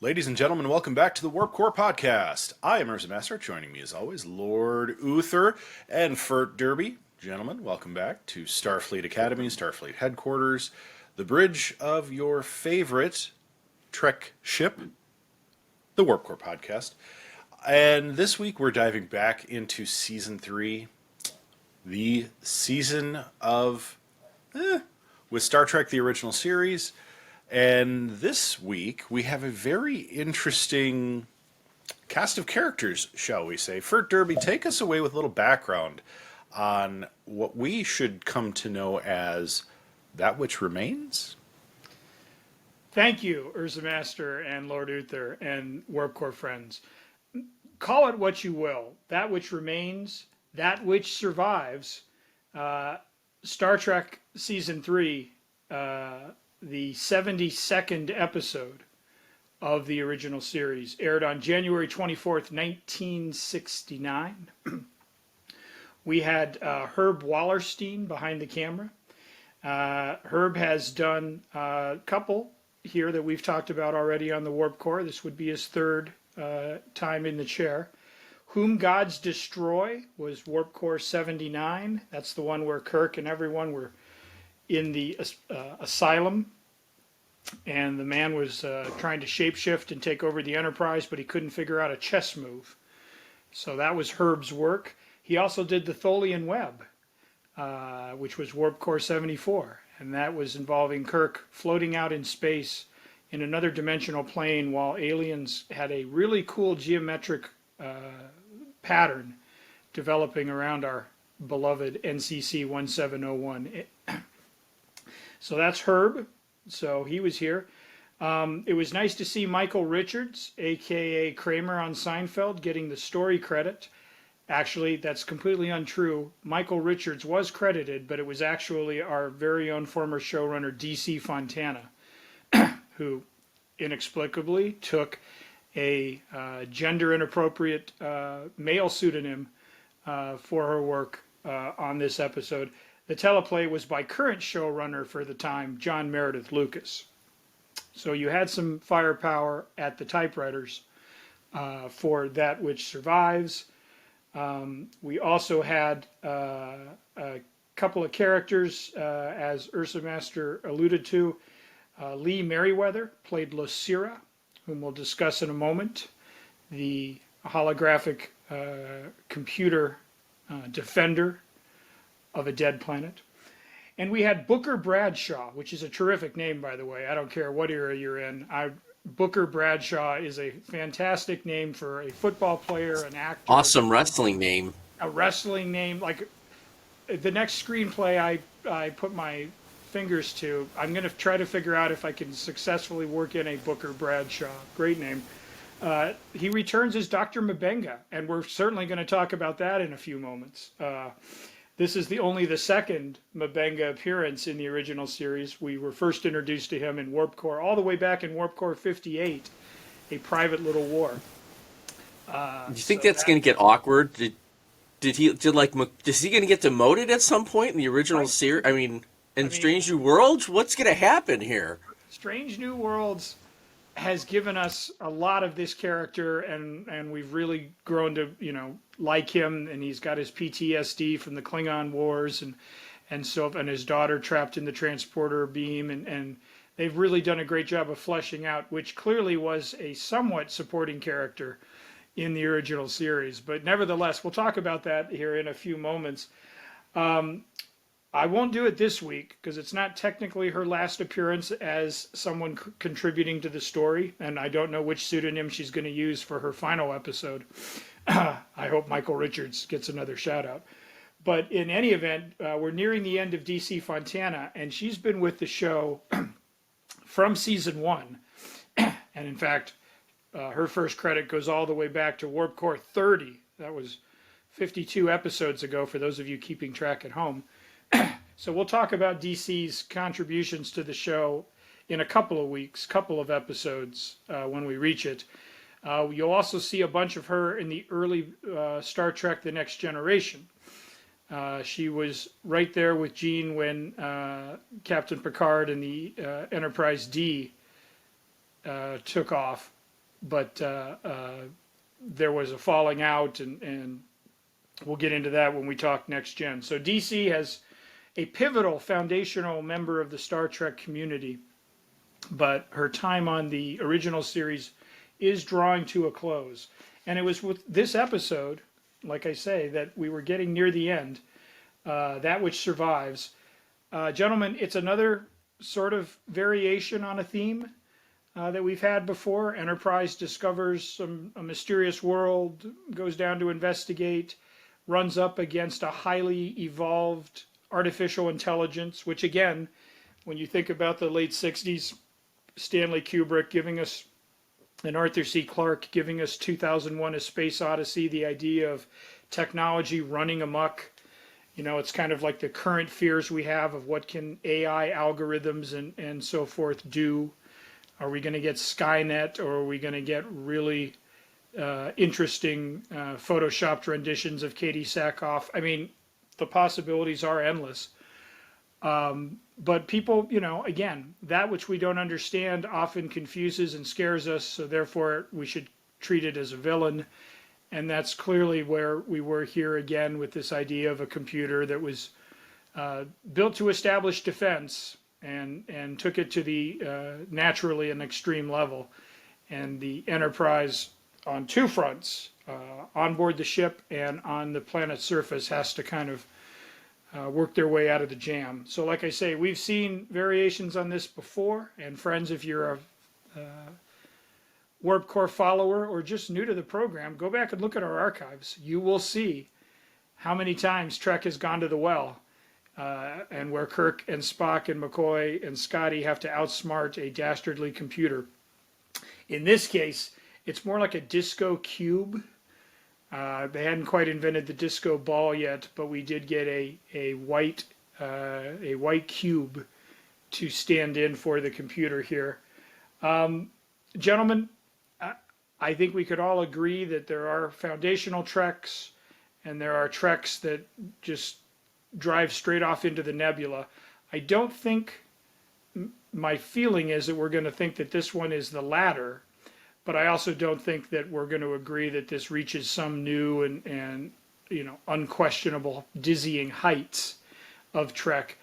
Ladies and gentlemen, welcome back to the Warp Core Podcast. I am Urza Master. Joining me as always, Lord Uther and Fert Derby. Gentlemen, welcome back to Starfleet Academy, Starfleet Headquarters, the bridge of your favorite Trek ship, the Warp Core Podcast. And this week we're diving back into Season 3, the season of, with Star Trek the original series. And this week, we have a very interesting cast of characters, shall we say. Fert Derby, take us away with a little background on what we should come to know as That Which Remains. Thank you, Urza Master and Lord Uther and Warp Core friends. Call it what you will. That Which Remains, That Which Survives. Star Trek Season 3, the 72nd episode of the original series, aired on January 24th, 1969. We had Herb Wallerstein behind the camera. Herb has done a couple here that we've talked about already on the Warp Core. This would be his third time in the chair. Whom Gods Destroy was Warp Core 79. That's the one where Kirk and everyone were in the asylum, and the man was trying to shapeshift and take over the Enterprise, but he couldn't figure out a chess move. So that was Herb's work. He also did the Tholian Web, which was Warp Core 74, and that was involving Kirk floating out in space in another dimensional plane while aliens had a really cool geometric pattern developing around our beloved NCC 1701. So that's Herb. So he was here. It was nice to see Michael Richards, a.k.a. Kramer on Seinfeld, getting the story credit. Actually, that's completely untrue. Michael Richards was credited, but it was actually our very own former showrunner, D.C. Fontana, who inexplicably took a gender-inappropriate male pseudonym for her work on this episode. The teleplay was by current showrunner for the time, John Meredith Lucas. So you had some firepower at the typewriters for That Which Survives. We also had a couple of characters, as Ursa Master alluded to. Lee Merriweather played Lucira, whom we'll discuss in a moment, the holographic computer defender of a dead planet. And we had Booker Bradshaw, which is a terrific name, by the way. I don't care what era you're in. Booker Bradshaw is a fantastic name for a football player, an actor. Awesome wrestling name. A wrestling name. Like the next screenplay I put my fingers to, I'm going to try to figure out if I can successfully work in a Booker Bradshaw. Great name. He returns as Dr. Mabenga, and we're certainly going to talk about that in a few moments. This is only the second Mabenga appearance in the original series. We were first introduced to him in Warp Core, all the way back in Warp Core 58, A Private Little War. Do you think that's going to get awkward? Is he going to get demoted at some point in the original series? I mean, Strange New Worlds? What's going to happen here? Strange New Worlds has given us a lot of this character, and we've really grown to like him, and he's got his PTSD from the Klingon Wars and his daughter trapped in the transporter beam, and they've really done a great job of fleshing out, which clearly was a somewhat supporting character in the original series. But nevertheless, we'll talk about that here in a few moments. I won't do it this week because it's not technically her last appearance as someone contributing to the story, and I don't know which pseudonym she's going to use for her final episode. I hope Michael Richards gets another shout out. But in any event, we're nearing the end of DC Fontana, and she's been with the show from season 1. And in fact, her first credit goes all the way back to Warp Core 30. That was 52 episodes ago for those of you keeping track at home. So we'll talk about DC's contributions to the show in a couple of weeks, couple of episodes when we reach it. You'll also see a bunch of her in the early Star Trek The Next Generation. She was right there with Gene when Captain Picard and the Enterprise D took off but there was a falling out, and we'll get into that when we talk next gen. So DC has a pivotal foundational member of the Star Trek community, but her time on the original series is drawing to a close. And it was with this episode, like I say, that we were getting near the end, That Which Survives. Gentlemen, it's another sort of variation on a theme that we've had before. Enterprise discovers a mysterious world, goes down to investigate, runs up against a highly evolved artificial intelligence, which again, when you think about the late 60s, Stanley Kubrick giving us, and Arthur C. Clarke giving us 2001: A Space Odyssey, the idea of technology running amok. You know, it's kind of like the current fears we have of what can AI algorithms and so forth do. Are we going to get Skynet, or are we going to get really interesting photoshopped renditions of Katie Sackhoff? I mean, the possibilities are endless. But people, you know, again, that which we don't understand often confuses and scares us, so therefore we should treat it as a villain. And that's clearly where we were here again with this idea of a computer that was built to establish defense and took it to the naturally an extreme level. And the Enterprise on two fronts, on board the ship and on the planet's surface, has to kind of work their way out of the jam. So like I say, we've seen variations on this before, and friends, if you're a Warp Core follower or just new to the program, go back and look at our archives. You will see how many times Trek has gone to the well, and where Kirk and Spock and McCoy and Scotty have to outsmart a dastardly computer. In this case, it's more like a disco cube. They hadn't quite invented the disco ball yet, but we did get a white cube to stand in for the computer here. Gentlemen, I think we could all agree that there are foundational Treks, and there are Treks that just drive straight off into the nebula. I don't think, my feeling is that we're going to think that this one is the latter, but I also don't think that we're going to agree that this reaches some new and you know, unquestionable dizzying heights of Trek.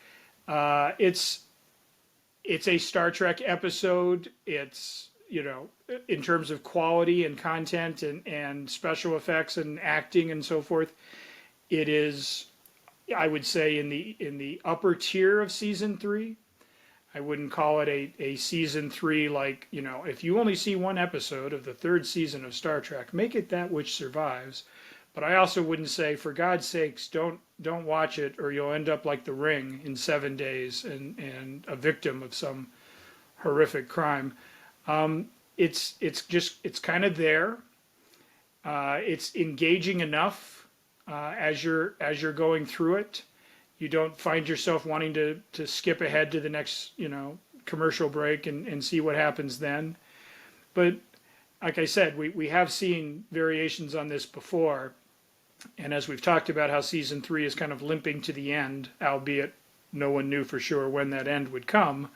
It's a Star Trek episode. It's, you know, in terms of quality and content and special effects and acting and so forth, it is, I would say, in the upper tier of season 3. I wouldn't call it a season 3, like, you know, if you only see one episode of the 3rd season of Star Trek, make it That Which Survives. But I also wouldn't say, for God's sakes, don't watch it, or you'll end up like The Ring in 7 days and a victim of some horrific crime. It's kind of there. It's engaging enough as you're going through it. You don't find yourself wanting to skip ahead to the next, you know, commercial break and see what happens then. But like I said, we have seen variations on this before. And as we've talked about how season 3 is kind of limping to the end, albeit no one knew for sure when that end would come,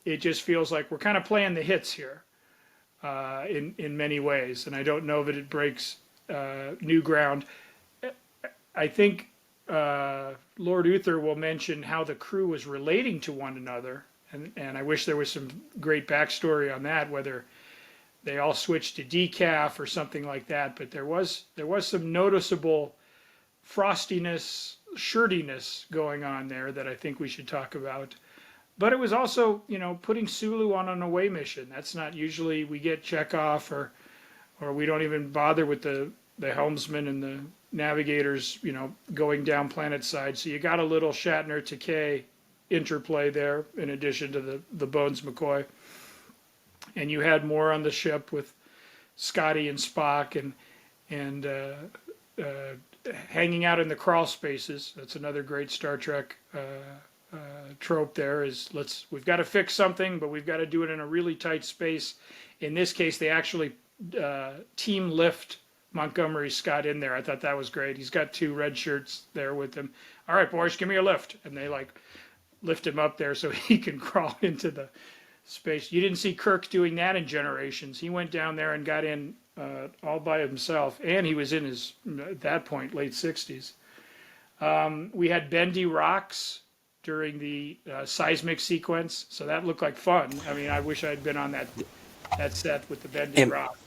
it just feels like we're kind of playing the hits here in many ways. And I don't know that it breaks new ground. I think Lord Uther will mention how the crew was relating to one another, and I wish there was some great backstory on that, whether they all switched to decaf or something like that. But there was some noticeable frostiness, shirtiness going on there that I think we should talk about. But it was also, you know, putting Sulu on an away mission. That's not usually, we get Chekhov, or we don't even bother with the helmsman and the navigators, you know, going down planet side. So you got a little Shatner Takei interplay there, in addition to the Bones McCoy. And you had more on the ship with Scotty and Spock and hanging out in the crawl spaces. That's another great Star Trek trope there, is we've got to fix something, but we've got to do it in a really tight space. In this case, they actually team lift Montgomery Scott in there. I thought that was great. He's got 2 red shirts there with him. All right, boys, give me a lift. And they like lift him up there so he can crawl into the space. You didn't see Kirk doing that in Generations. He went down there and got in all by himself, and he was in his, at that point, late 60s. We had bendy rocks during the seismic sequence, so that looked like fun. I mean, I wish I'd been on that set with the bendy rock.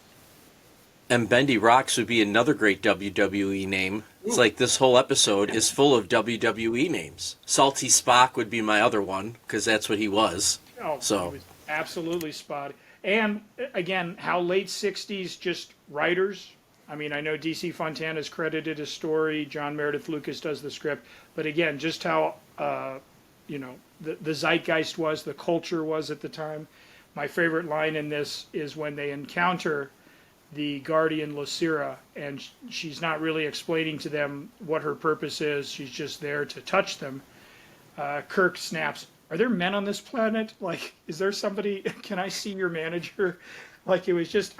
And Bendy Rocks would be another great WWE name. It's like this whole episode is full of WWE names. Salty Spock would be my other one, because that's what he was. Oh, so he was absolutely spotty. And again, how late 60s just writers. I mean, I know DC Fontana's credited a story, John Meredith Lucas does the script, but again, just how, the zeitgeist was, the culture was at the time. My favorite line in this is when they encounter the guardian Lucira, and she's not really explaining to them what her purpose is. She's just there to touch them. Kirk snaps, "Are there men on this planet? Like, is there somebody, can I see your manager?" Like, it was just,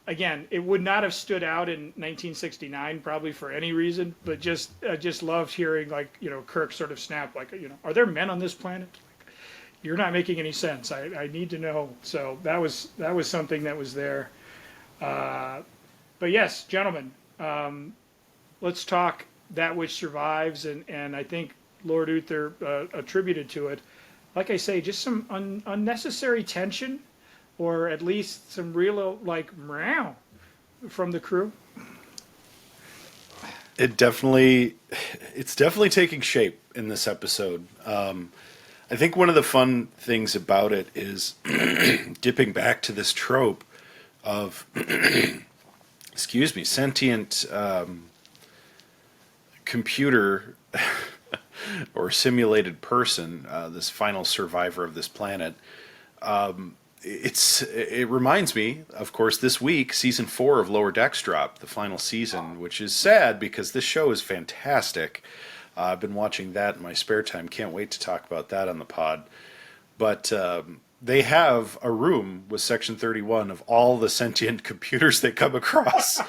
again, it would not have stood out in 1969 probably for any reason, but I just loved hearing, like, Kirk sort of snap, like, "Are there men on this planet? Like, you're not making any sense. I need to know." So that was something that was there. But yes, gentlemen, let's talk That Which Survives, and I think Lord Uther attributed to it, like I say, just some unnecessary tension, or at least some real, like, meow from the crew. It's definitely taking shape in this episode. I think one of the fun things about it is dipping back to this trope of sentient computer or simulated person, this final survivor of this planet. It reminds me, of course, this week, season 4 of Lower Decks dropped, the final season, which is sad because this show is fantastic. I've been watching that in my spare time. Can't wait to talk about that on the pod. But they have a room with Section 31 of all the sentient computers they come across.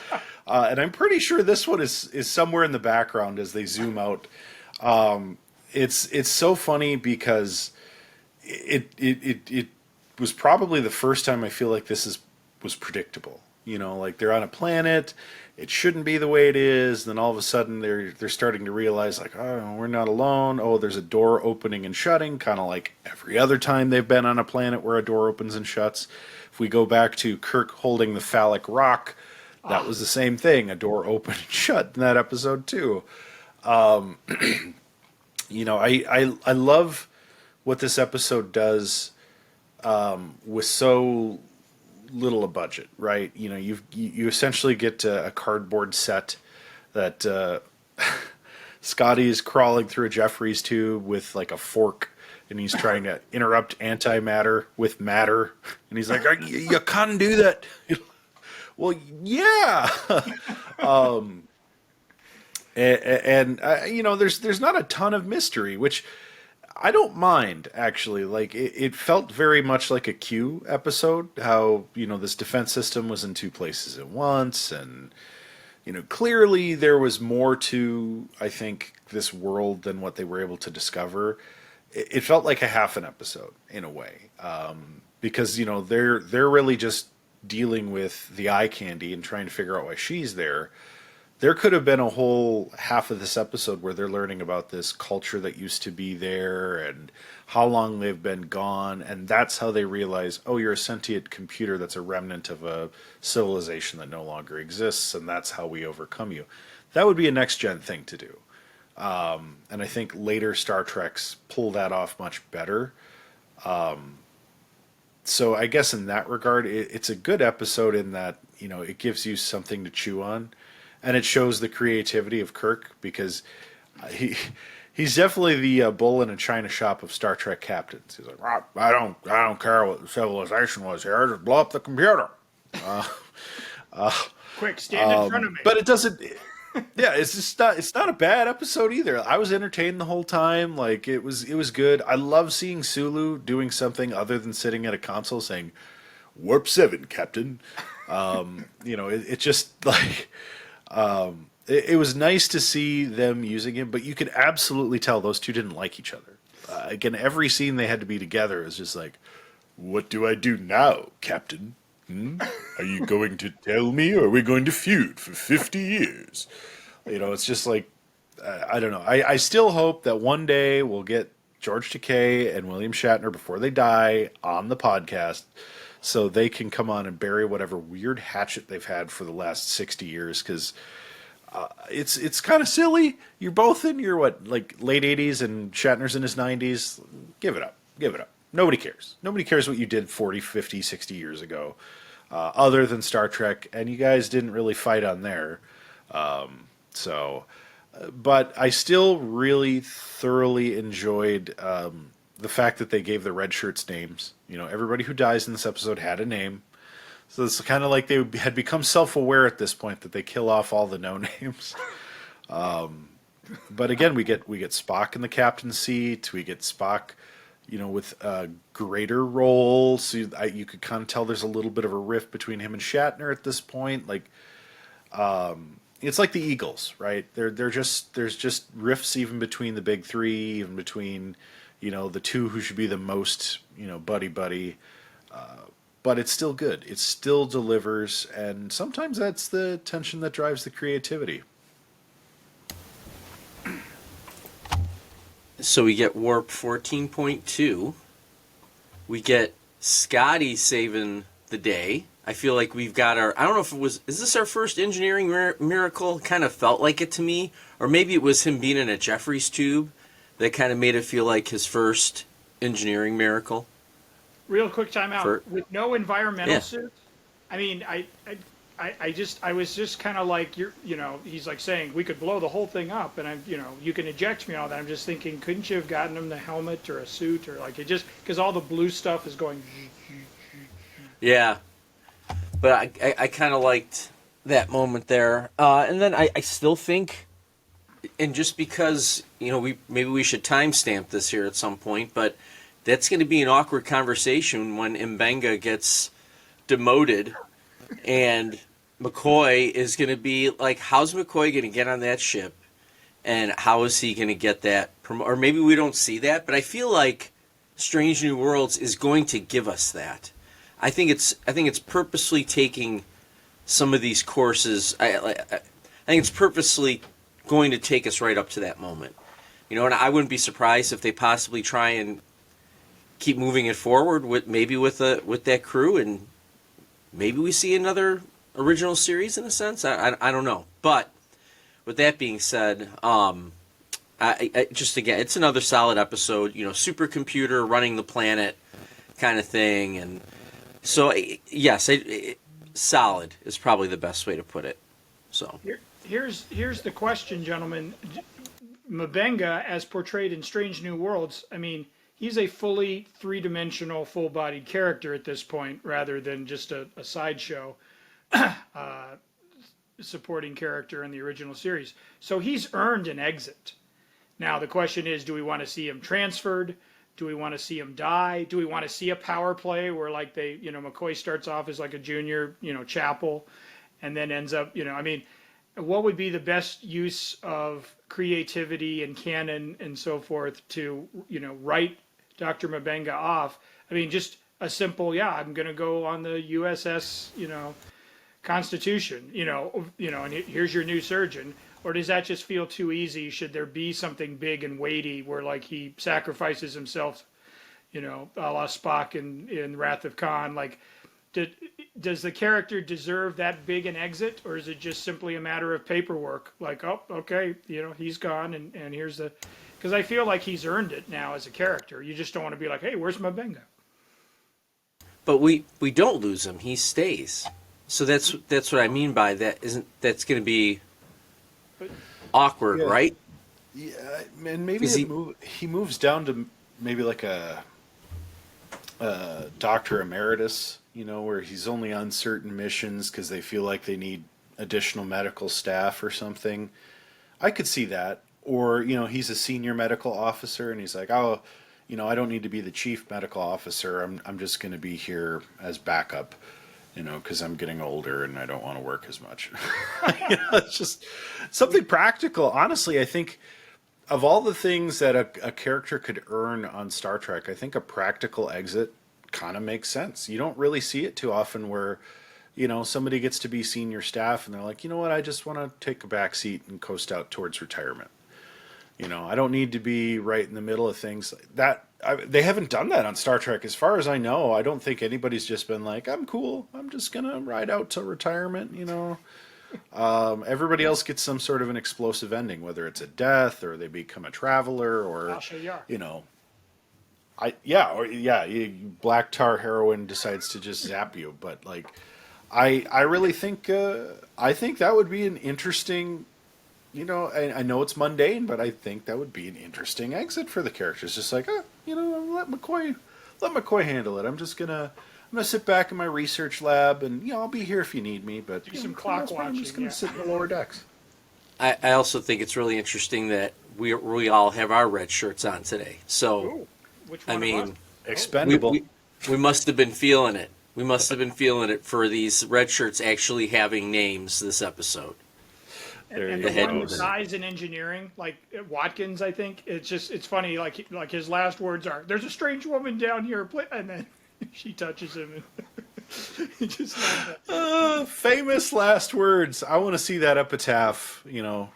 And I'm pretty sure this one is somewhere in the background as they zoom out. It's so funny because it was probably the first time I feel like this was predictable. Like they're on a planet, it shouldn't be the way it is. Then all of a sudden they're starting to realize, like, oh, we're not alone. Oh, there's a door opening and shutting, kind of like every other time they've been on a planet where a door opens and shuts. If we go back to Kirk holding the phallic rock, that was the same thing. A door opened and shut in that episode too. I love what this episode does with so little a budget, right? You essentially get a cardboard set that Scotty is crawling through a Jeffries tube with like a fork, and he's trying to interrupt antimatter with matter, and he's like, "You can't do that." Well, yeah. There's not a ton of mystery, which I don't mind, actually. Like, it felt very much like a Q episode, how, this defense system was in two places at once, and, clearly there was more to, I think, this world than what they were able to discover. It felt like a half an episode, in a way, because, they're really just dealing with the eye candy and trying to figure out why she's there. There could have been a whole half of this episode where they're learning about this culture that used to be there and how long they've been gone, and that's how they realize, oh, you're a sentient computer that's a remnant of a civilization that no longer exists, and that's how we overcome you. That would be a next-gen thing to do. And I think later Star Treks pull that off much better. So I guess in that regard, it's a good episode in that, it gives you something to chew on. And it shows the creativity of Kirk, because he's definitely the bull in a china shop of Star Trek captains. He's like, I don't care what the civilization was here, just blow up the computer. Quick, stand in front of me. But it doesn't. Yeah, it's not a bad episode either. I was entertained the whole time. Like, it was good. I love seeing Sulu doing something other than sitting at a console saying, "Warp 7, Captain." It just like. It was nice to see them using him, but you could absolutely tell those two didn't like each other. Again, every scene they had to be together is just like, What do I do now, Captain? Are you going to tell me, or are we going to feud for 50 years? It's just like, I don't know. I still hope that one day we'll get George Takei and William Shatner before they die on the podcast so they can come on and bury whatever weird hatchet they've had for the last 60 years, because it's kind of silly. You're both in your, like late 80s and Shatner's in his 90s. Give it up. Give it up. Nobody cares. Nobody cares what you did 40, 50, 60 years ago, other than Star Trek, and you guys didn't really fight on there. But I still really thoroughly enjoyed the fact that they gave the red shirts names. Everybody who dies in this episode had a name. So it's kind of like they had become self-aware at this point that they kill off all the no names. But again, we get Spock in the captain's seat. We get Spock, with a greater role. So you could kind of tell there's a little bit of a rift between him and Shatner at this point. Like, it's like the Eagles, right? There's just rifts even between the big three, even between, the two who should be the most, buddy. But it's still good. It still delivers, and sometimes that's the tension that drives the creativity. So we get Warp 14.2. We get Scotty saving the day. I feel like we've got I don't know if is this our first engineering miracle? Kind of felt like it to me. Or maybe it was him being in a Jeffries tube that kind of made it feel like his first engineering miracle. Real quick timeout. With no environmental suit, I mean, I was just kind of like, he's like saying we could blow the whole thing up, and you can eject me and all that. I'm just thinking, couldn't you have gotten him the helmet or a suit, or like it just because all the blue stuff is going. Yeah, but I kind of liked that moment there, and then I still think, and just because maybe we should timestamp this here at some point, but that's going to be an awkward conversation when Mbenga gets demoted. And McCoy is going to be like, how's McCoy going to get on that ship? And how is he going to get that? Or maybe we don't see that, but I feel like Strange New Worlds is going to give us that. I think it's purposely taking some of these courses. I think it's purposely going to take us right up to that moment. And I wouldn't be surprised if they possibly try and keep moving it forward with that crew, and maybe we see another original series in a sense. I don't know. But with that being said, I just again, it's another solid episode. Supercomputer running the planet kind of thing, and so yes, solid is probably the best way to put it. So here's the question, gentlemen. Mbenga, as portrayed in Strange New Worlds, I mean, he's a fully three-dimensional, full-bodied character at this point, rather than just a sideshow supporting character in the original series. So he's earned an exit. Now the question is, do we want to see him transferred? Do we want to see him die? Do we want to see a power play where, like, McCoy starts off as like a junior, Chapel, and then ends up, I mean, what would be the best use of creativity and canon and so forth to, write Dr. Mbenga off? I mean, just a simple, I'm going to go on the USS, Constitution, and here's your new surgeon. Or does that just feel too easy? Should there be something big and weighty where, like, he sacrifices himself, a la Spock in Wrath of Khan? Like, does the character deserve that big an exit, or is it just simply a matter of paperwork? Like, oh, okay, he's gone, and here's the... Because I feel like he's earned it now as a character. You just don't want to be like, hey, where's Mbenga? But we don't lose him. He stays. So that's what I mean by that. That's going to be awkward, right? Yeah, and maybe he moves down to maybe like a Doctor Emeritus, where he's only on certain missions because they feel like they need additional medical staff or something. I could see that. Or, he's a senior medical officer and he's like, oh, I don't need to be the chief medical officer. I'm just going to be here as backup, because I'm getting older and I don't want to work as much. It's just something practical. Honestly, I think of all the things that a character could earn on Star Trek, I think a practical exit kind of makes sense. You don't really see it too often where, somebody gets to be senior staff and they're like, you know what, I just want to take a back seat and coast out towards retirement. I don't need to be right in the middle of things. They haven't done that on Star Trek, as far as I know. I don't think anybody's just been like, I'm cool, I'm just gonna ride out till retirement. Everybody else gets some sort of an explosive ending, whether it's a death or they become a traveler or Asha Yar. Black tar heroin decides to just zap you. But like, I really think I think that would be an interesting. I know it's mundane, but I think that would be an interesting exit for the characters. Just like, let McCoy handle it. I'm gonna sit back in my research lab, and I'll be here if you need me. But Do some clock watching. I'm just gonna sit in the lower decks. I also think it's really interesting that we all have our red shirts on today. So, Ooh, which one I of mean, us? Expendable. we must have been feeling it. We must have been feeling it for these red shirts actually having names this episode. And the one that dies in engineering, like Watkins, I think it's funny. Like his last words are, "There's a strange woman down here," and then she touches him. And he just Famous last words. I want to see that epitaph.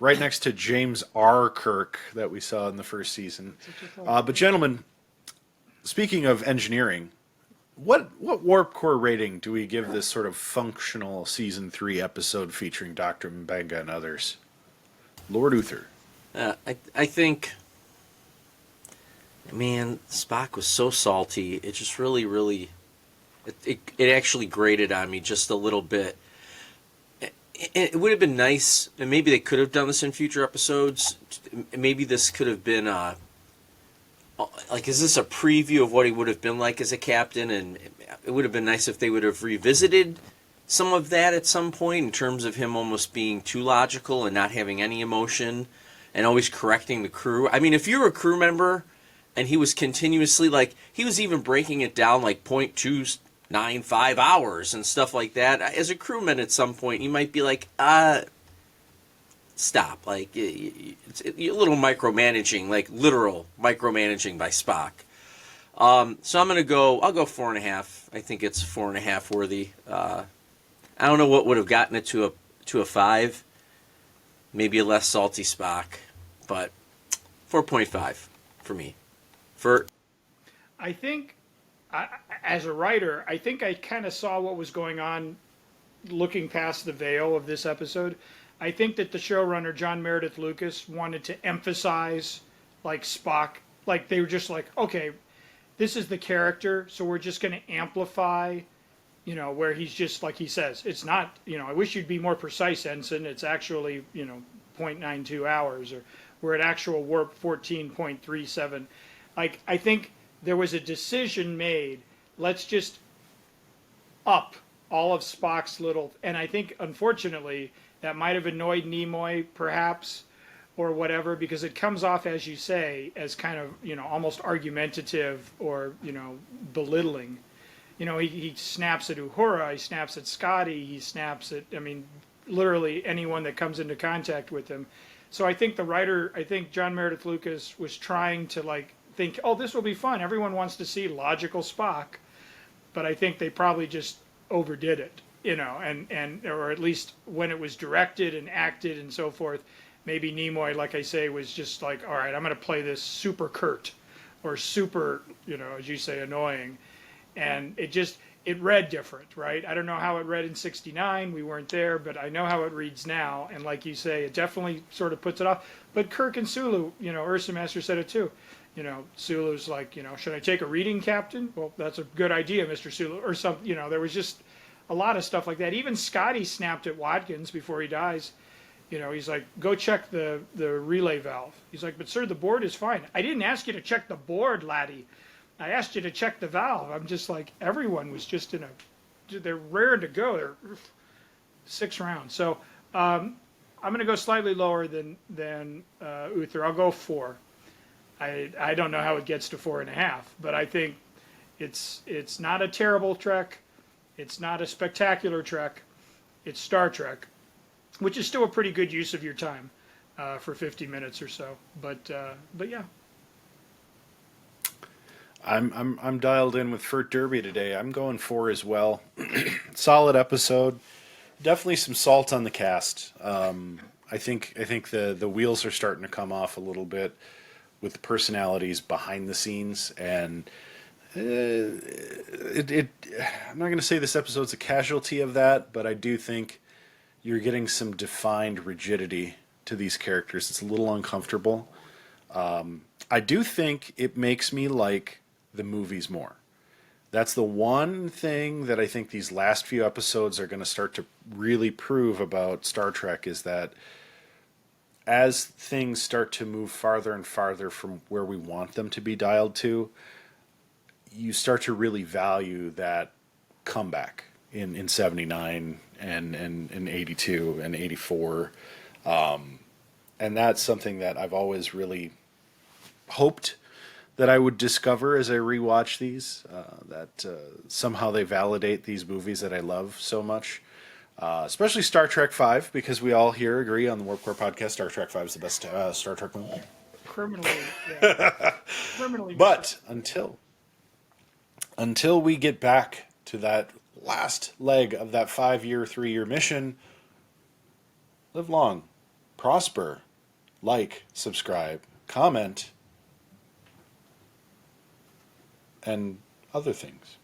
Right next to James R. Kirk that we saw in the first season. But gentlemen, speaking of engineering, what warp core rating do we give this sort of functional season 3 episode featuring Dr. Mbenga and others? Lord Uther. I think, man, Spock was so salty. It just really, really, it actually grated on me just a little bit. It would have been nice, and maybe they could have done this in future episodes. Maybe this could have been is this a preview of what he would have been like as a captain? And it would have been nice if they would have revisited some of that at some point in terms of him almost being too logical and not having any emotion and always correcting the crew. I mean, if you're a crew member and he was continuously he was even breaking it down like 0.295 hours and stuff like that. As a crewman at some point, you might be like, stop. It's a little micromanaging, literal micromanaging by Spock. So I'll go 4.5. I think it's 4.5 worthy. I don't know what would have gotten it to a 5. Maybe a less salty Spock, but 4.5 for me. I think, as a writer, I think I kind of saw what was going on looking past the veil of this episode. I think that the showrunner, John Meredith Lucas, wanted to emphasize, Spock. They were just okay, this is the character, so we're just going to amplify, where he's just, like he says, it's not, I wish you'd be more precise, Ensign. It's actually, 0.92 hours, or we're at actual warp 14.37. I think there was a decision made, let's just up all of Spock's little, and I think, unfortunately, that might have annoyed Nimoy, perhaps, or whatever, because it comes off, as you say, as kind of, almost argumentative or, belittling. He snaps at Uhura, he snaps at Scotty, he snaps at, literally anyone that comes into contact with him. So I think John Meredith Lucas was trying to, think, oh, this will be fun. Everyone wants to see logical Spock. But I think they probably just overdid it. Or at least when it was directed and acted and so forth, maybe Nimoy, like I say, was just all right, I'm going to play this super curt or super, as you say, annoying. And it read different, right? I don't know how it read in 69. We weren't there, but I know how it reads now. And like you say, it definitely sort of puts it off. But Kirk and Sulu, Ursa Master said it too. Sulu's should I take a reading, Captain? Well, that's a good idea, Mr. Sulu. Or something, there was just a lot of stuff like that. Even Scotty snapped at Watkins before he dies. He's like, go check the relay valve. He's like, but sir, the board is fine. I didn't ask you to check the board, laddie. I asked you to check the valve. I'm just everyone was just they're raring to go. They're 6 rounds. So I'm going to go slightly lower than Uther. I'll go 4. I don't know how it gets to 4.5, but I think it's not a terrible Trek. It's not a spectacular Trek. It's Star Trek, which is still a pretty good use of your time for 50 minutes or so. But yeah. I'm dialed in with Fert Derby today. I'm going 4 as well. Solid episode. Definitely some salt on the cast. I think the wheels are starting to come off a little bit with the personalities behind the scenes, and I'm not going to say this episode's a casualty of that, but I do think you're getting some defined rigidity to these characters. It's a little uncomfortable. I do think it makes me like the movies more. That's the one thing that I think these last few episodes are going to start to really prove about Star Trek, is that as things start to move farther and farther from where we want them to be dialed to, you start to really value that comeback in 79 and in 82 and 84. And that's something that I've always really hoped that I would discover as I rewatch these, that somehow they validate these movies that I love so much. Especially Star Trek V, because we all here agree on the Warp Core podcast, Star Trek V is the best Star Trek movie. Criminally, yeah. Criminally. But until we get back to that last leg of that 5-year, 3-year mission, live long, prosper, like, subscribe, comment, and other things.